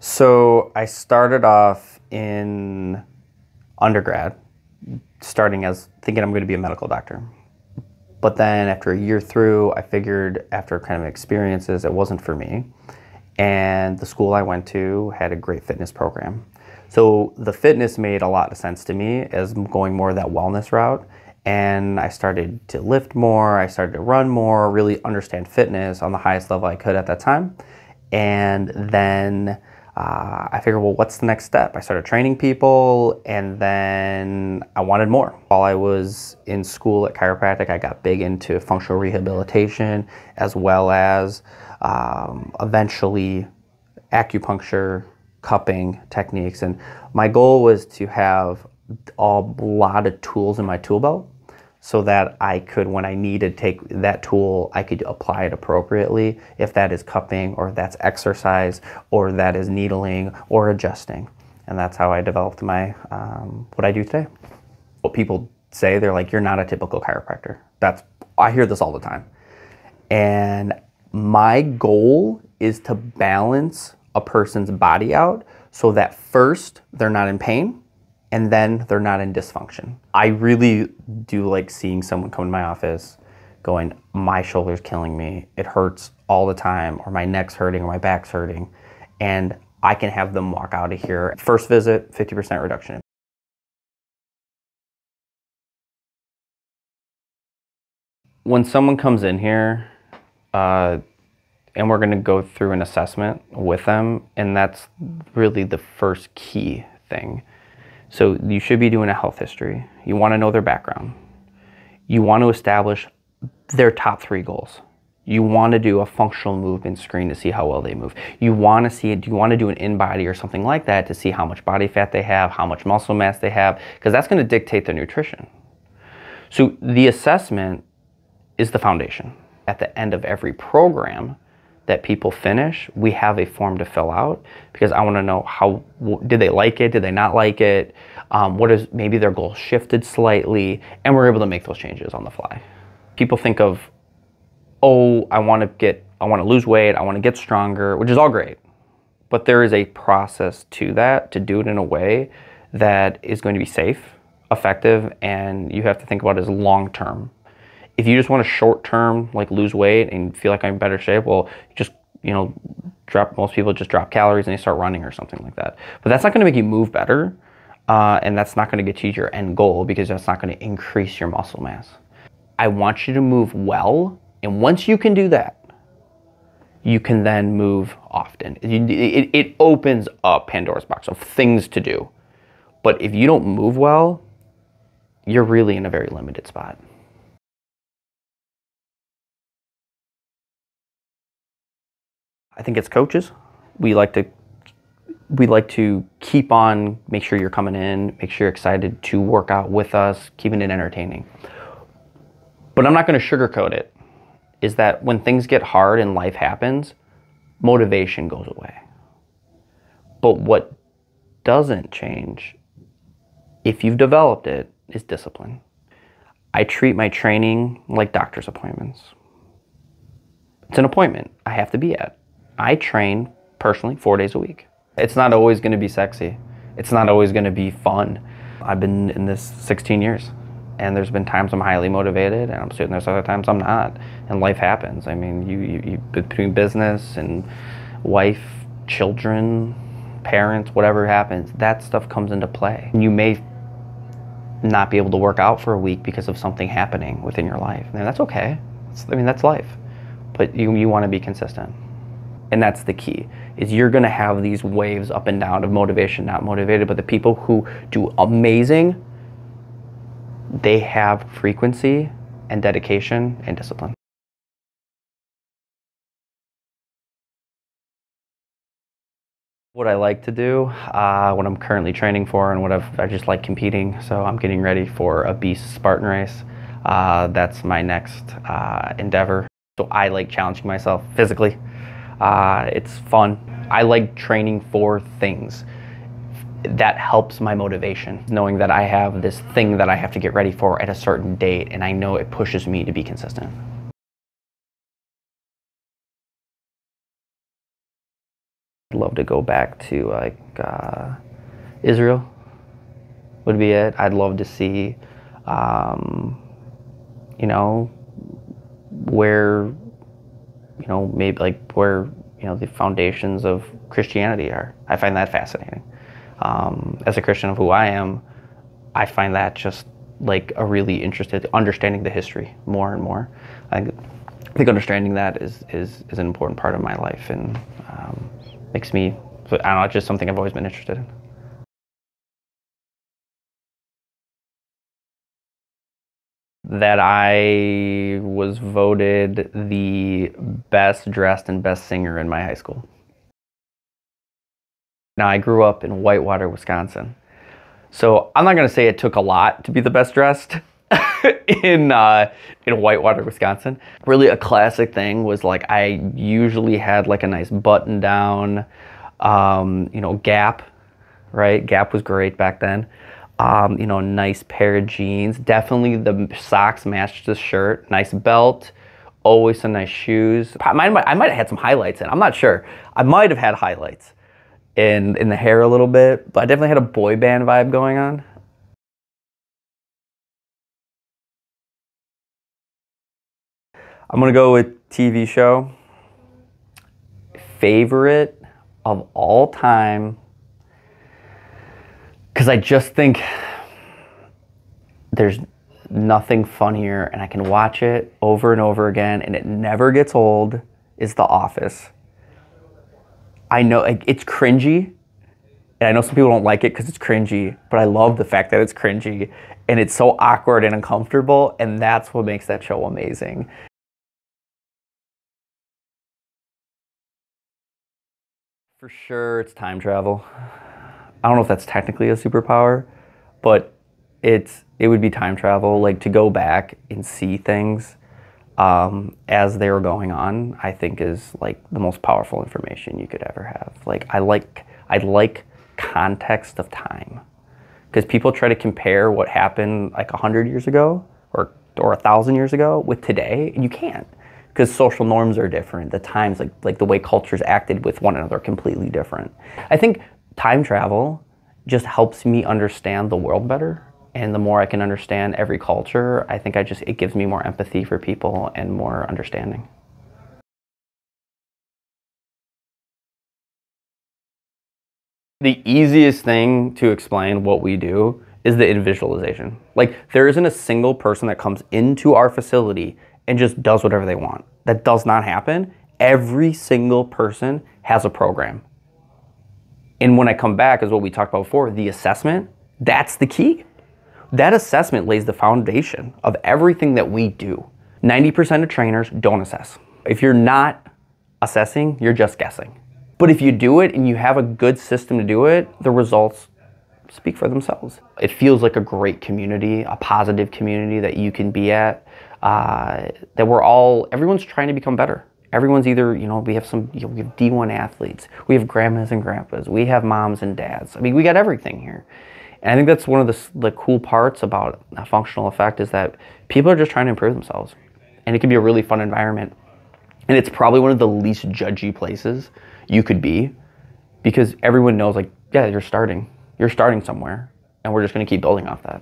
So I started off in undergrad, starting as thinking I'm going to be a medical doctor. But then after a year through, I figured after kind of experiences, it wasn't for me. And the school I went to had a great fitness program. So the fitness made a lot of sense to me as going more that wellness route. And I started to lift more, I started to run more, really understand fitness on the highest level I could at that time. And then I figured, well, what's the next step? I started training people, and then I wanted more. While I was in school at chiropractic, I got big into functional rehabilitation, as well as eventually acupuncture, cupping techniques. And my goal was to have a lot of tools in my tool belt, so that I could, when I needed to take that tool, I could apply it appropriately, if that is cupping, or if that's exercise, or that is needling, or adjusting. And that's how I developed my, what I do today. What people say, they're like, you're not a typical chiropractor. I hear this all the time. And my goal is to balance a person's body out so that first, they're not in pain, and then they're not in dysfunction. I really do like seeing someone come to my office going, my shoulder's killing me, it hurts all the time, or my neck's hurting, or my back's hurting, and I can have them walk out of here. First visit, 50% reduction. When someone comes in here, and we're gonna go through an assessment with them, and that's really the first key thing. So you should be doing a health history. You want to know their background. You want to establish their top 3 goals. You want to do a functional movement screen to see how well they move. You want to do an in-body or something like that to see how much body fat they have, how much muscle mass they have, because that's going to dictate their nutrition. So the assessment is the foundation. At the end of every program that people finish, we have a form to fill out, because I want to know did they like it, did they not like it, maybe their goal shifted slightly, and we're able to make those changes on the fly. People think of, oh, I want to lose weight, I want to get stronger, which is all great, but there is a process to that, to do it in a way that is going to be safe, effective, and you have to think about it as long-term. If you just want to short-term, like lose weight and feel like I'm in better shape, well, just, most people just drop calories and they start running or something like that. But that's not going to make you move better, and that's not going to get you to your end goal, because that's not going to increase your muscle mass. I want you to move well, and once you can do that, you can then move often. It opens up Pandora's box of things to do. But if you don't move well, you're really in a very limited spot. I think it's coaches. We like to keep on, make sure you're coming in, make sure you're excited to work out with us, keeping it entertaining. But I'm not going to sugarcoat it, is that when things get hard and life happens, motivation goes away. But what doesn't change, if you've developed it, is discipline. I treat my training like doctor's appointments. It's an appointment I have to be at. I train personally 4 days a week. It's not always going to be sexy. It's not always going to be fun. I've been in this 16 years, and there's been times I'm highly motivated, and I'm certain there's other times I'm not, and life happens. I mean, you between business and wife, children, parents, whatever happens, that stuff comes into play. You may not be able to work out for a week because of something happening within your life, and that's okay. That's life. But you want to be consistent. And that's the key, is you're going to have these waves up and down of motivation, not motivated, but the people who do amazing, they have frequency and dedication and discipline. What I like to do, what I'm currently training for, and I just like competing, so I'm getting ready for a Beast Spartan race. That's my next endeavor. So I like challenging myself physically. It's fun. I like training for things. That helps my motivation, knowing that I have this thing that I have to get ready for at a certain date, and I know it pushes me to be consistent. love to go back to like Israel would be it. I'd love to see, you know, where, you know, maybe like where, you know, the foundations of Christianity are. I find that fascinating. As a Christian of who I am, I find that just like a really interested, understanding the history more and more. I think understanding that is an important part of my life, and makes me, I don't know, it's just something I've always been interested in. That I was voted the best dressed and best singer in my high school. Now, I grew up in Whitewater, Wisconsin. So I'm not going to say it took a lot to be the best dressed in Whitewater, Wisconsin. Really, a classic thing was like I usually had like a nice button down, you know, Gap, right? Gap was great back then. You know, nice pair of jeans. Definitely the socks matched the shirt. Nice belt. Always some nice shoes. I might have had some highlights in. I'm not sure. I might have had highlights in the hair a little bit, but I definitely had a boy band vibe going on. I'm gonna go with TV show. Favorite of all time, because I just think there's nothing funnier and I can watch it over and over again and it never gets old, is The Office. I know it's cringy, and I know some people don't like it because it's cringy, but I love the fact that it's cringy and it's so awkward and uncomfortable, and that's what makes that show amazing. For sure, it's time travel. I don't know if that's technically a superpower, but it would be time travel, like to go back and see things as they were going on. I think is like the most powerful information you could ever have. Like I like context of time, because people try to compare what happened like 100 years ago or 1,000 years ago with today, and you can't, because social norms are different. The times, like the way cultures acted with one another, are completely different. I think time travel just helps me understand the world better, and the more I can understand every culture, I think it gives me more empathy for people and more understanding. The easiest thing to explain what we do is the visualization. Like, there isn't a single person that comes into our facility and just does whatever they want. That does not happen. Every single person has a program. And when I come back, is what we talked about before, the assessment, that's the key. That assessment lays the foundation of everything that we do. 90% of trainers don't assess. If you're not assessing, you're just guessing. But if you do it and you have a good system to do it, the results speak for themselves. It feels like a great community, a positive community that you can be at, that everyone's trying to become better. Everyone's either, you know, we have D1 athletes, we have grandmas and grandpas, we have moms and dads. I mean, we got everything here. And I think that's one of the cool parts about a functional effect, is that people are just trying to improve themselves. And it can be a really fun environment. And it's probably one of the least judgy places you could be, because everyone knows, like, yeah, you're starting somewhere, and we're just gonna keep building off that.